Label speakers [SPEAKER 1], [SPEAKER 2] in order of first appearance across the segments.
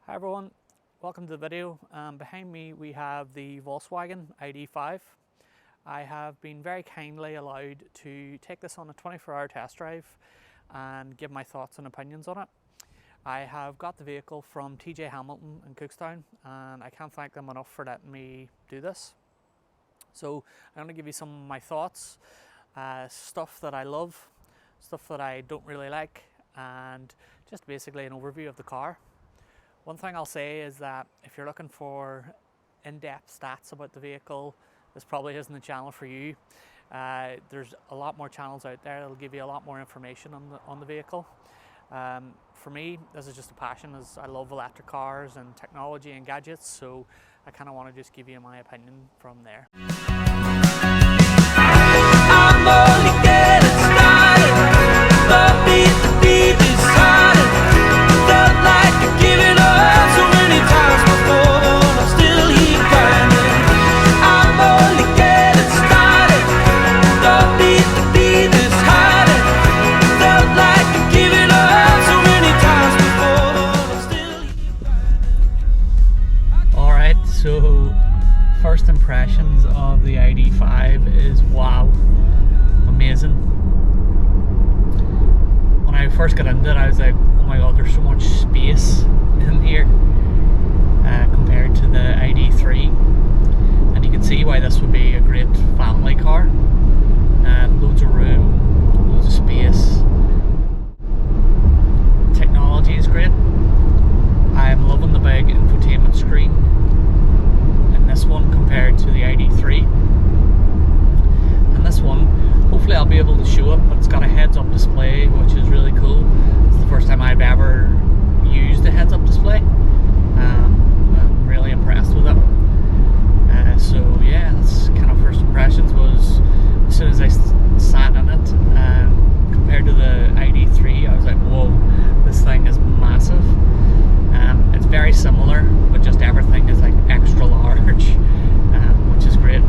[SPEAKER 1] Hi everyone, welcome to the video. Behind me we have the Volkswagen ID.5. I have been very kindly allowed to take this on a 24-hour test drive and give my thoughts and opinions on it. I have got the vehicle from TJ Hamilton in Cookstown and I can't thank them enough for letting me do this. So I'm going to give you some of my thoughts, stuff that I love, stuff that I don't really like, and just basically an overview of the car. One thing I'll say is that if you're looking for in-depth stats about the vehicle, this probably isn't the channel for you. There's a lot more channels out there that'll give you a lot more information on the vehicle. For me, this is just a passion, as I love electric cars and technology and gadgets, so I kind of want to just give you my opinion from there. I'm only getting started, but the beat is started. Felt like I'm giving up so many times before, but I'm still here grinding. I'm only getting started, the beat is harder. Felt like I'm giving up so many times before, but I'm still here grinding. Alright, so first impressions of the ID.5 is wow, amazing. When I first got into it, I was like, oh my god, there's so much space in here compared to the ID.3, and you can see why this would be a great family car. Loads of room, loads of space. Technology is great. I'm loving the big infotainment screen in this one compared to the ID.3. And this one, hopefully I'll be able to show it, but it's got a heads-up display, which is really cool. It's the first time I've ever used a heads-up display. I'm really impressed with it. So yeah, that's kind of first impressions. Was as soon as I sat in it, compared to the ID.3, I was like, whoa, this thing is massive. It's very similar, but just everything is like extra large, which is great.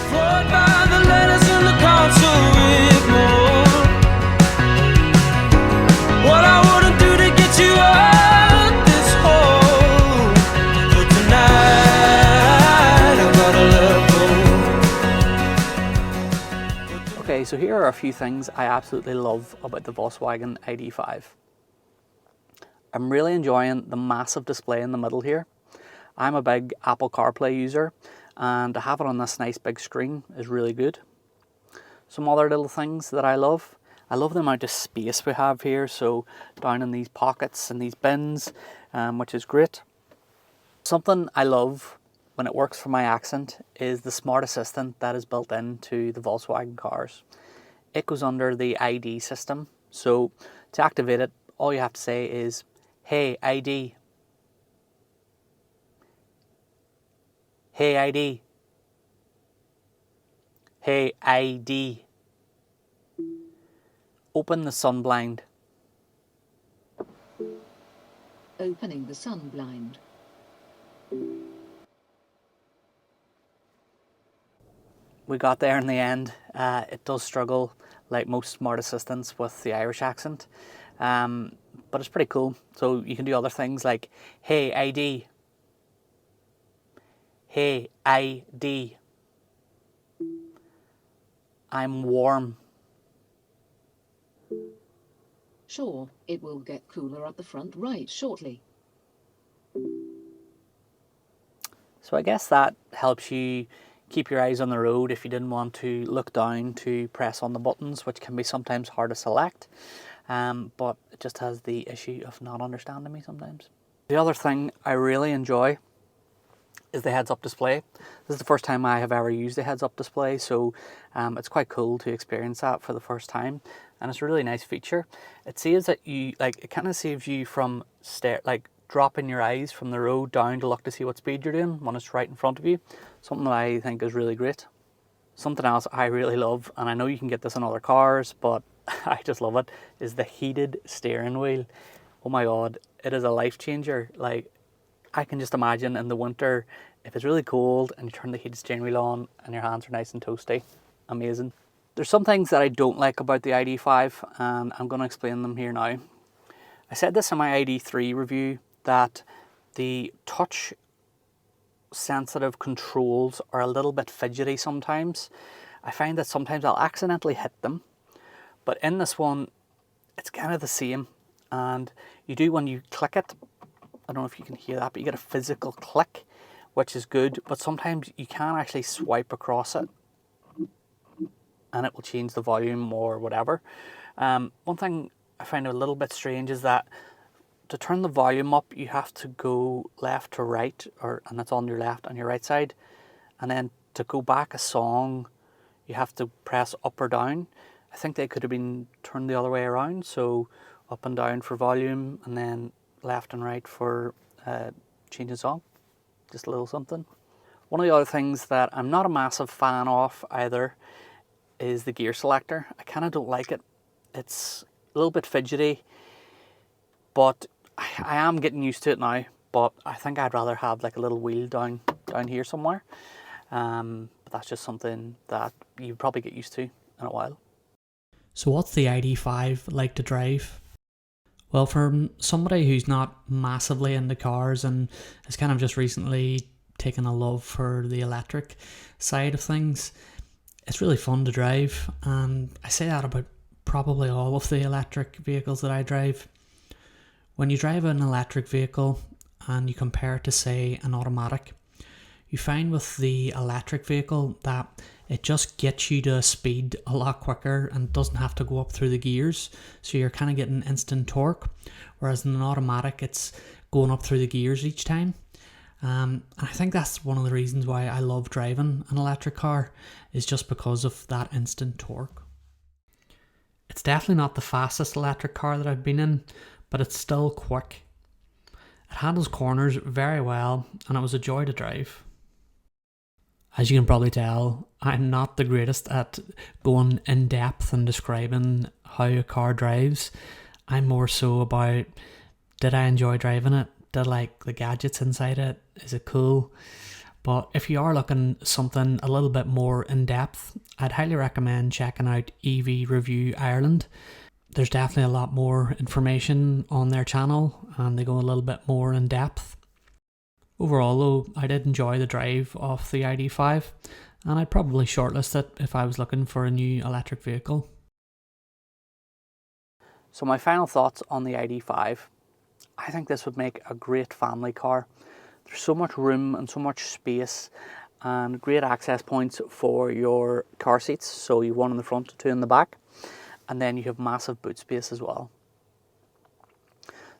[SPEAKER 1] Floored by the letters in the console with more. What I wouldn't do to get you out this hole. But tonight I gotta let go. Okay, so here are a few things I absolutely love about the Volkswagen ID.5. I'm really enjoying the massive display in the middle here. I'm a big Apple CarPlay user, and to have it on this nice big screen is really good. Some other little things that I love the amount of space we have here, so down in these pockets and these bins, which is great. Something I love when it works for my accent is the smart assistant that is built into the Volkswagen cars. It goes under the ID system, so to activate it, all you have to say is, "Hey ID, hey ID, hey ID, open the sun blind."
[SPEAKER 2] Opening the sun blind.
[SPEAKER 1] We got there in the end. It does struggle, like most smart assistants, with the Irish accent, but it's pretty cool. So you can do other things like, "Hey ID, hey ID, I'm warm."
[SPEAKER 2] Sure, it will get cooler at the front right shortly.
[SPEAKER 1] So I guess that helps you keep your eyes on the road if you didn't want to look down to press on the buttons, which can be sometimes hard to select, but it just has the issue of not understanding me sometimes. The other thing I really enjoy is the heads-up display. This is the first time I have ever used a heads-up display, so it's quite cool to experience that for the first time, and it's a really nice feature. It saves that you, like, it kind of saves you from dropping your eyes from the road down to look to see what speed you're doing when it's right in front of you. Something that I think is really great. Something else I really love, and I know you can get this in other cars, but I just love it, is the heated steering wheel. Oh my god, it is a life changer. Like, I can just imagine in the winter, if it's really cold and you turn the heated steering wheel on and your hands are nice and toasty. Amazing. There's some things that I don't like about the ID.5, and I'm going to explain them here now. I said this in my ID.3 review, that the touch sensitive controls are a little bit fidgety sometimes. I find that sometimes I'll accidentally hit them, but in this one it's kind of the same, and you do, when you click it, I don't know if you can hear that, but you get a physical click, which is good, but sometimes you can actually swipe across it and it will change the volume or whatever. One thing I find a little bit strange is that to turn the volume up, you have to go left to right, and it's on your left and your right side. And then to go back a song, you have to press up or down. I think they could have been turned the other way around. So up and down for volume, and then left and right for changing song. Just a little something. One of the other things that I'm not a massive fan of either is the gear selector. I kind of don't like it. It's a little bit fidgety, but I am getting used to it now. But I think I'd rather have like a little wheel down here somewhere. But that's just something that you probably get used to in a while.
[SPEAKER 3] So what's the ID.5 like to drive? Well, for somebody who's not massively into cars and has kind of just recently taken a love for the electric side of things, it's really fun to drive. And I say that about probably all of the electric vehicles that I drive. When you drive an electric vehicle and you compare it to, say, an automatic, you find with the electric vehicle that it just gets you to a speed a lot quicker and doesn't have to go up through the gears. So you're kind of getting instant torque. Whereas in an automatic, it's going up through the gears each time. And I think that's one of the reasons why I love driving an electric car, is just because of that instant torque. It's definitely not the fastest electric car that I've been in, but it's still quick. It handles corners very well, and it was a joy to drive. As you can probably tell, I'm not the greatest at going in depth and describing how a car drives. I'm more so about, did I enjoy driving it? Did I like the gadgets inside it? Is it cool? But if you are looking something a little bit more in depth, I'd highly recommend checking out EV Review Ireland. There's definitely a lot more information on their channel, and they go a little bit more in depth. Overall though, I did enjoy the drive of the ID.5, and I'd probably shortlist it if I was looking for a new electric vehicle.
[SPEAKER 1] So my final thoughts on the ID.5. I think this would make a great family car. There's so much room and so much space and great access points for your car seats. So you have one in the front, two in the back, and then you have massive boot space as well.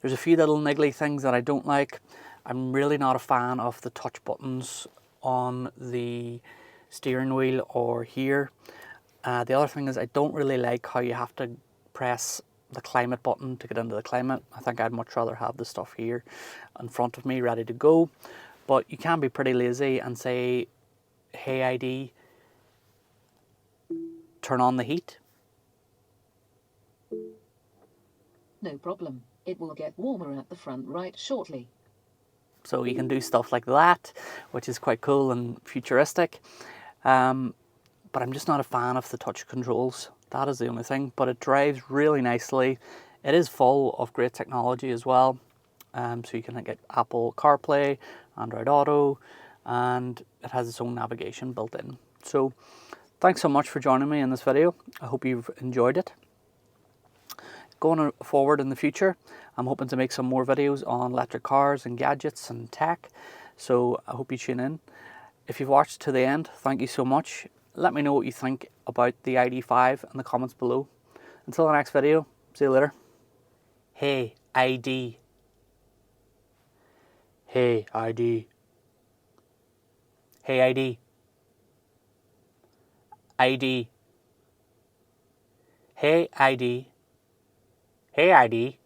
[SPEAKER 1] There's a few little niggly things that I don't like. I'm really not a fan of the touch buttons on the steering wheel or here. The other thing is I don't really like how you have to press the climate button to get into the climate. I think I'd much rather have the stuff here in front of me ready to go. But you can be pretty lazy and say, hey ID, turn on the heat.
[SPEAKER 2] No problem. It will get warmer at the front right shortly.
[SPEAKER 1] So you can do stuff like that, which is quite cool and futuristic. But I'm just not a fan of the touch controls. That is the only thing. But it drives really nicely. It is full of great technology as well. So you can get Apple CarPlay, Android Auto, and it has its own navigation built in. So thanks so much for joining me in this video. I hope you've enjoyed it. Going forward in the future, I'm hoping to make some more videos on electric cars and gadgets and tech, so I hope you tune in. If you've watched to the end, thank you so much. Let me know what you think about the ID.5 in the comments below. Until the next video, see you later. Hey ID. Hey ID. Hey ID. ID. Hey ID. Hey ID.